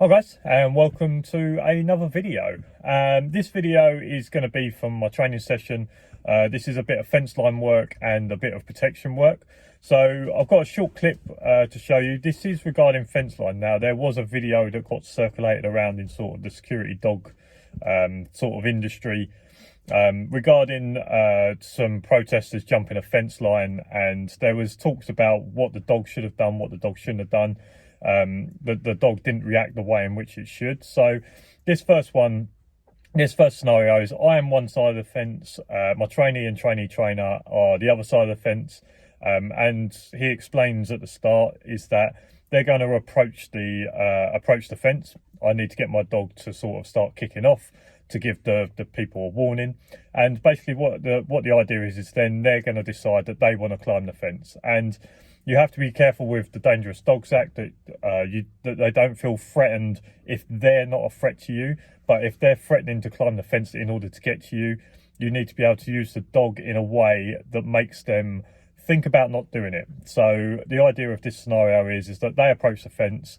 Hi guys, and welcome to another video. This video is going to be from my training session. This is a bit of fence line work and a bit of protection work. So I've got a short clip to show you. This is regarding fence line. Now, there was a video that got circulated around in sort of the security dog sort of industry regarding some protesters jumping a fence line, and there was talks about what the dog should have done, what the dog shouldn't have done. The dog didn't react the way in which it should. So this first scenario is I am one side of the fence, my trainee and trainee trainer are the other side of the fence, and he explains at the start is that they're going to approach the fence. I need to get my dog to sort of start kicking off to give the people a warning, and basically what the idea is then they're going to decide that they want to climb the fence. And you have to be careful with the Dangerous Dogs Act that they don't feel threatened if they're not a threat to you, but if they're threatening to climb the fence in order to get to you, you need to be able to use the dog in a way that makes them think about not doing it. So the idea of this scenario is that they approach the fence,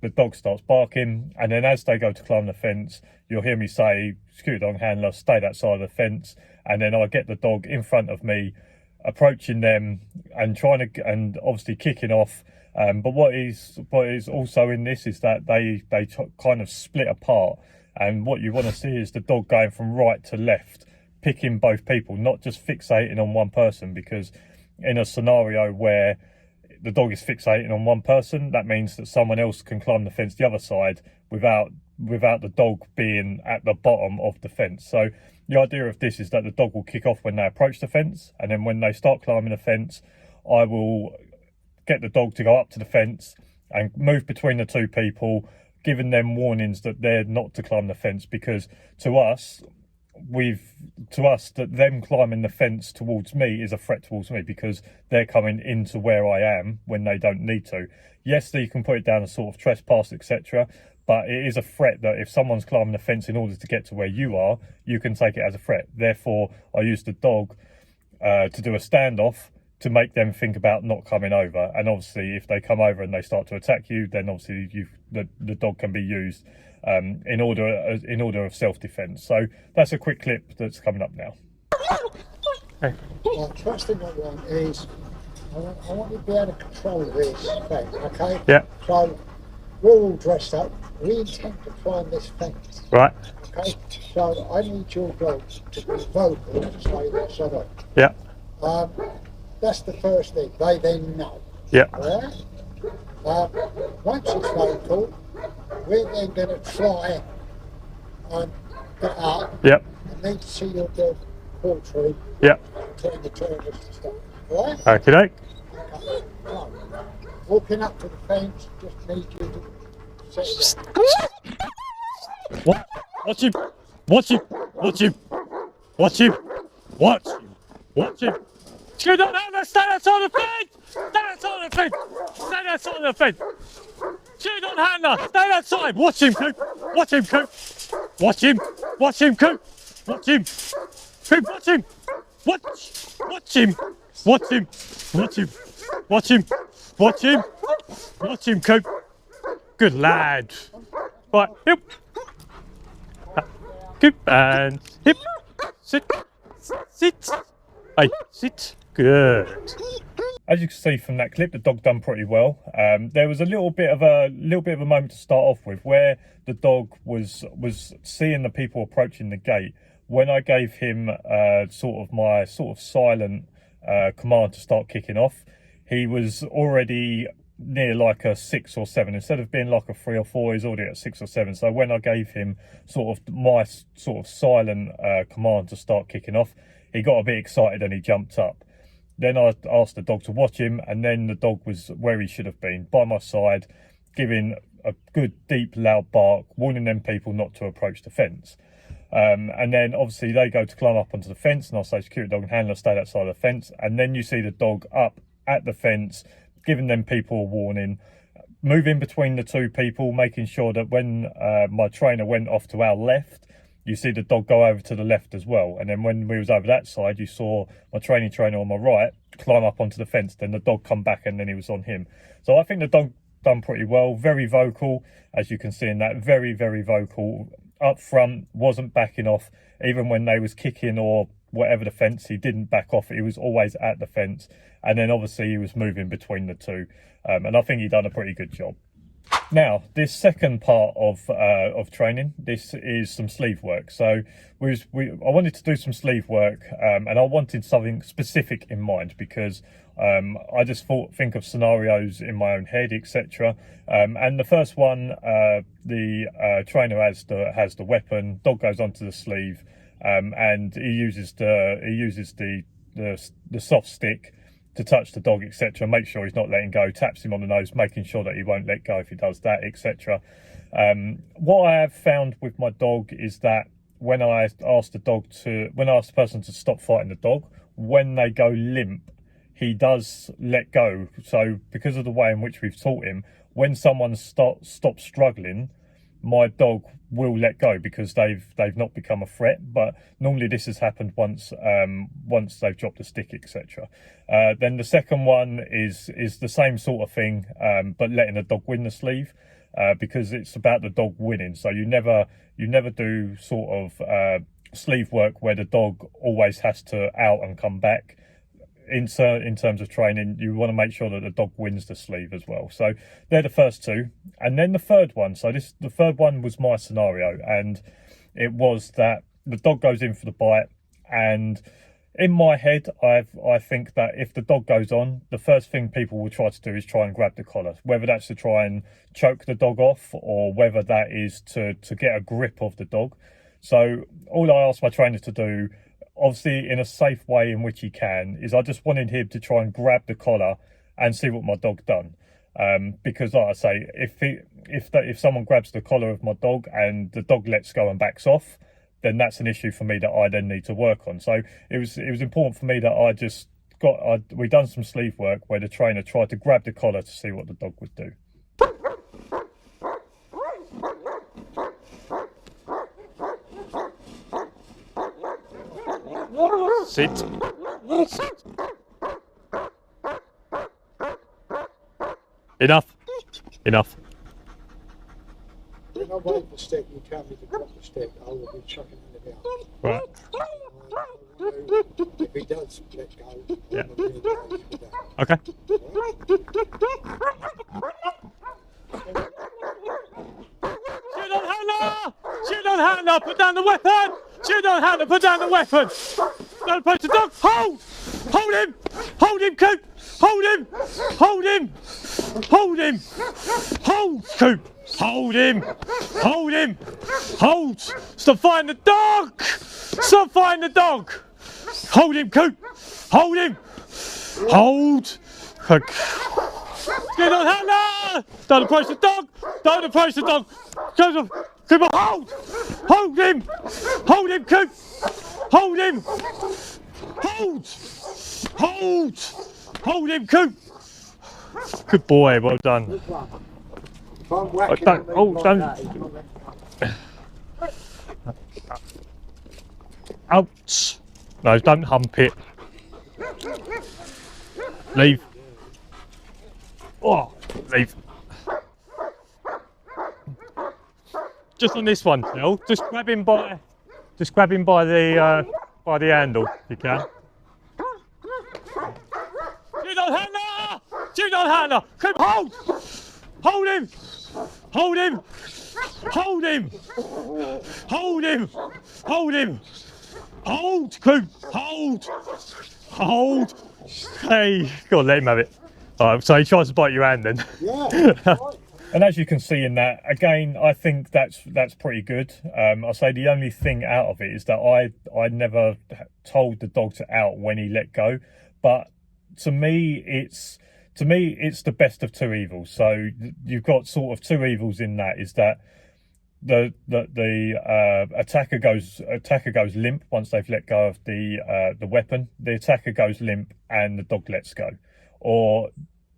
the dog starts barking, and then as they go to climb the fence, you'll hear me say, security dog handler, stay that side of the fence, and then I get the dog in front of me, approaching them and and obviously kicking off. But what is also in this is that they kind of split apart, and what you want to see is the dog going from right to left, picking both people, not just fixating on one person, because in a scenario where the dog is fixating on one person, that means that someone else can climb the fence the other side without the dog being at the bottom of the fence. So the idea of this is that the dog will kick off when they approach the fence, and then when they start climbing the fence, I will get the dog to go up to the fence and move between the two people, giving them warnings that they're not to climb the fence, because to us that them climbing the fence towards me is a threat towards me, because they're coming into where I am when they don't need to. Yes, you can put it down as sort of trespass, etc., but it is a threat that if someone's climbing the fence in order to get to where you are, you can take it as a threat. Therefore, I use the dog to do a standoff to make them think about not coming over. And obviously, if they come over and they start to attack you, then obviously the dog can be used in order of self-defense. So that's a quick clip that's coming up now. Okay. Well, first thing I want is I want you to be able to control this thing, okay? Yeah. So we're all dressed up. We intend to climb this fence. Right. Okay. So I need your dog to be vocal to say that shut up. Yeah. That's the first thing. They then know. Yeah. Right? Once it's vocal, we're then going to try and get out. Yep. I need to see your dog portrait. Yep. Between the two of us to start. Right? Okay. Okay. So, walking up to the fence, just need you to sit down. What? Watch him! Watch him! Watch him! Watch him! Watch him! Watch him! Stand outside the fence! Stand outside the fence! Stand outside the fence! Shoot on handler! Stay outside! Watch him, Coop! Watch him, Coop! Watch him! Watch him, Coop! Watch him! Coop, watch him! Watch him! Watch him! Watch him! Watch him! Watch him! Watch him, Coop! Good lad! Right, hip! Coop, and hip! Sit! Sit! Hey, sit! Good. As you can see from that clip, the dog done pretty well. There was a little bit of a moment to start off with where the dog was seeing the people approaching the gate. When I gave him my silent command to start kicking off, he was already near like a 6 or 7. Instead of being like a 3 or 4, he's already at 6 or 7. So when I gave him my silent command to start kicking off, he got a bit excited and he jumped up. Then I asked the dog to watch him, and then the dog was where he should have been, by my side, giving a good, deep, loud bark, warning them people not to approach the fence. And then obviously they go to climb up onto the fence, and I say security dog and handler stay outside the fence, and then you see the dog up at the fence, giving them people a warning, moving between the two people, making sure that when my trainer went off to our left, you see the dog go over to the left as well. And then when we was over that side, you saw my trainer on my right climb up onto the fence, then the dog come back, and then he was on him. So I think the done pretty well. Very vocal, as you can see in that, very, very vocal. Up front, wasn't backing off. Even when they was kicking or whatever the fence, he didn't back off. He was always at the fence. And then obviously he was moving between the two. And I think he done a pretty good job. Now, this second part of training, this is some sleeve work. So I wanted to do some sleeve work, and I wanted something specific in mind because I just think of scenarios in my own head, etc. And the first one, the trainer has the weapon, dog goes onto the sleeve, and he uses the soft stick to touch the dog, etc. Make sure he's not letting go, taps him on the nose, making sure that he won't let go if he does that, etc. What I have found with my dog is that when I ask the person to stop fighting the dog, when they go limp, he does let go. So because of the way in which we've taught him, when someone stops struggling, my dog will let go because they've not become a threat. But normally this has happened once they've dropped the stick, etc. Then the second one is the same sort of thing, but letting the dog win the sleeve, because it's about the dog winning. So you never do sort of sleeve work where the dog always has to out and come back. In terms of training, you want to make sure that the dog wins the sleeve as well. So they're the first two, and then the third one. So the third one was my scenario, and it was that the dog goes in for the bite, and in my head, I think that if the dog goes on, the first thing people will try to do is try and grab the collar, whether that's to try and choke the dog off or whether that is to get a grip of the dog. So all I asked my trainer to do, obviously in a safe way in which he can, is I just wanted him to try and grab the collar and see what my dog done. Because like I say, if someone grabs the collar of my dog and the dog lets go and backs off, then that's an issue for me that I then need to work on. So it was important for me that we done some sleeve work where the trainer tried to grab the collar to see what the dog would do. Sit. Enough. Enough. When I wave the stick, you tell me to drop the stick, I will be chucking it in the air. Right. If he does let go, Yeah. I'm going to be engaged with that. Okay. Shoot on handler! Shoot on handler! Put down the weapon! Shoot on handler! Put down the weapon! Don't approach the dog! Hold! Hold him! Hold him, Coop! Hold him! Hold him! Hold him! Hold, Coop! Hold him! Hold him! Hold! Stop fighting the dog! Stop fighting the dog! Hold him, Coop! Hold him! Hold! Get on handler! Don't approach the dog! Don't approach the dog! Coop, hold! Hold him! Hold him, Coop! Hold him! Hold! Hold! Hold him, Coop! Good boy, well done. If I'm whacking Don't- him oh, like don't- that, he's not letting go. Ouch! No, don't hump it. Leave. Oh, leave. Just on this one, Phil. Just grab him by the handle, if you can. Shoot on handler! Shoot on handler! Come hold! Hold him! Hold him! Hold him! Hold him! Hold him! Hold, Coop! Hold! Hold! Hey, go on, let him have it. Alright, so he tries to bite your hand then. Yeah, right. And as you can see in that, again, I think that's pretty good. I say the only thing out of it is that I never told the dog to out when he let go, but to me it's the best of two evils. So you've got sort of two evils in that, is that the attacker goes limp once they've let go of the weapon. The attacker goes limp and the dog lets go, or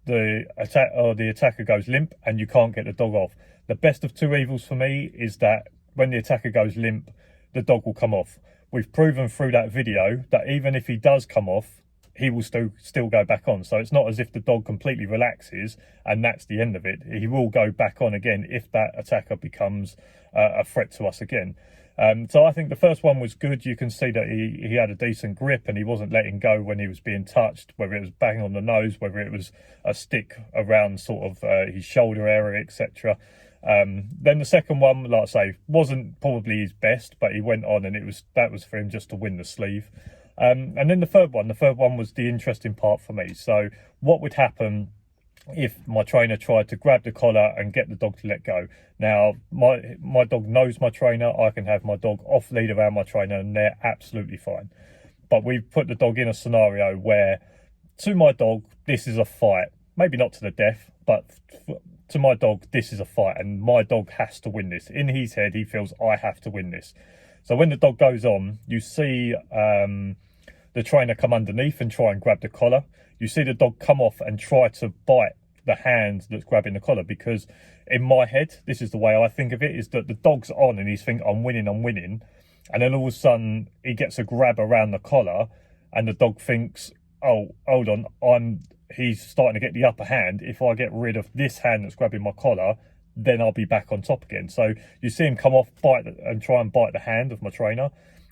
the attacker goes limp and you can't get the dog off. The best of two evils for me is that when the attacker goes limp, the dog will come off. We've proven through that video that even if he does come off, he will still go back on. So it's not as if the dog completely relaxes and that's the end of it. He will go back on again if that attacker becomes a threat to us again. So I think the first one was good. You can see that he had a decent grip and he wasn't letting go when he was being touched, whether it was bang on the nose, whether it was a stick around sort of his shoulder area, etc. Then the second one, like I say, wasn't probably his best, but he went on, and that was for him just to win the sleeve. And then the third one was the interesting part for me. So what would happen if my trainer tried to grab the collar and get the dog to let go? Now, my dog knows my trainer. I can have my dog off lead around my trainer and they're absolutely fine. But we've put the dog in a scenario where, to my dog, this is a fight. Maybe not to the death, but to my dog, this is a fight, and my dog has to win this. In his head, he feels I have to win this. So when the dog goes on, you see the trainer come underneath and try and grab the collar. You see the dog come off and try to bite the hand that's grabbing the collar, because in my head, this is the way I think of it, is that the dog's on and he's thinking, I'm winning. And then all of a sudden he gets a grab around the collar and the dog thinks, oh, hold on, he's starting to get the upper hand. If I get rid of this hand that's grabbing my collar, then I'll be back on top again. So you see him come off, bite and try and bite the hand of my trainer.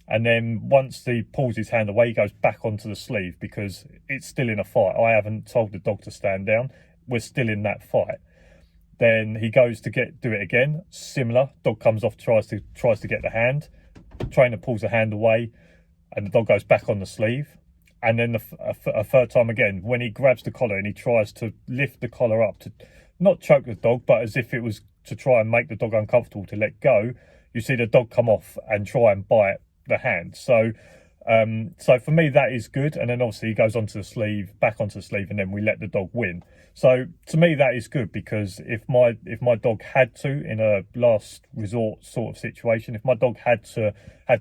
And then once he pulls his hand away, he goes back onto the sleeve because it's still in a fight. I haven't told the dog to stand down. We're still in that fight. Then he goes to do it again. Similar. Dog comes off, tries to get the hand. Trainer pulls the hand away, and the dog goes back on the sleeve. And then a third time again, when he grabs the collar and he tries to lift the collar up to not choke the dog, but as if it was to try and make the dog uncomfortable to let go, you see the dog come off and try and bite the hand. So for me, that is good. And then obviously he goes onto the sleeve, back onto the sleeve, and then we let the dog win. So to me, that is good, because if my dog had to, in a last resort sort of situation, if my dog had to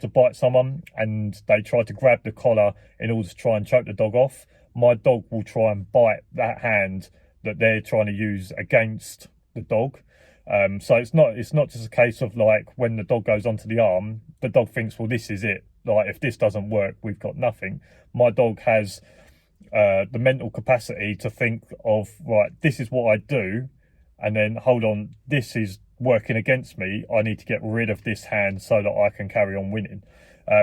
bite someone and they tried to grab the collar in order to try and choke the dog off, my dog will try and bite that hand that they're trying to use against the dog. So it's not just a case of like when the dog goes onto the arm, the dog thinks, well, this is it. Like, if this doesn't work, we've got nothing. My dog has the mental capacity to think of, right, this is what I do, and then hold on, this is working against me. I need to get rid of this hand so that I can carry on winning.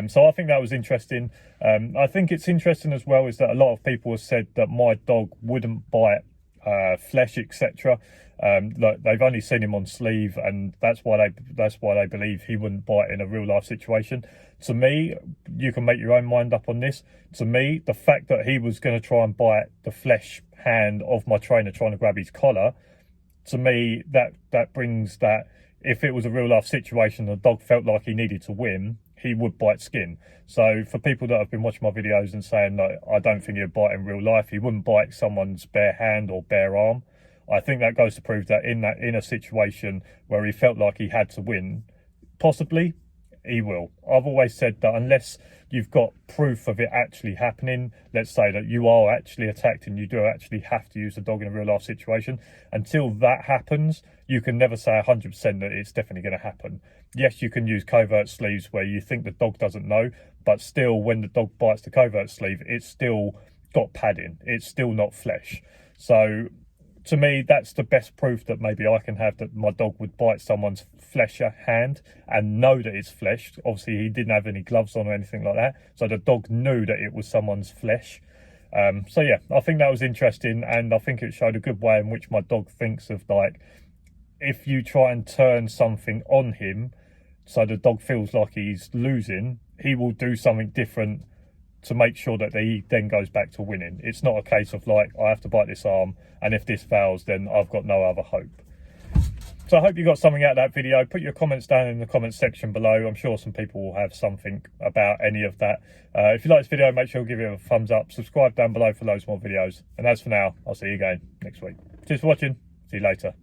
So I think that was interesting. I think it's interesting as well is that a lot of people have said that my dog wouldn't bite flesh, etc. Like, they've only seen him on sleeve, and that's why they believe he wouldn't bite in a real life situation. To me, you can make your own mind up on this. To me, the fact that he was going to try and bite the flesh hand of my trainer trying to grab his collar, to me that brings that if it was a real life situation, the dog felt like he needed to win, he would bite skin. So for people that have been watching my videos and saying that I don't think he'd bite in real life, he wouldn't bite someone's bare hand or bare arm, I think that goes to prove that in a situation where he felt like he had to win, possibly he will. I've always said that unless you've got proof of it actually happening, let's say that you are actually attacked and you do actually have to use the dog in a real life situation, until that happens, you can never say 100% that it's definitely going to happen. Yes, you can use covert sleeves where you think the dog doesn't know, but still when the dog bites the covert sleeve, it's still got padding. It's still not flesh. So to me, that's the best proof that maybe I can have that my dog would bite someone's flesh hand and know that it's flesh. Obviously, he didn't have any gloves on or anything like that, so the dog knew that it was someone's flesh. So yeah, I think that was interesting, and I think it showed a good way in which my dog thinks of, like, if you try and turn something on him so the dog feels like he's losing, he will do something different to make sure that he then goes back to winning. It's not a case of like, I have to bite this arm, and if this fails, then I've got no other hope. So I hope you got something out of that video. Put your comments down in the comments section below. I'm sure some people will have something about any of that. If you like this video, make sure you give it a thumbs up. Subscribe down below for loads more videos. And as for now, I'll see you again next week. Cheers for watching. See you later.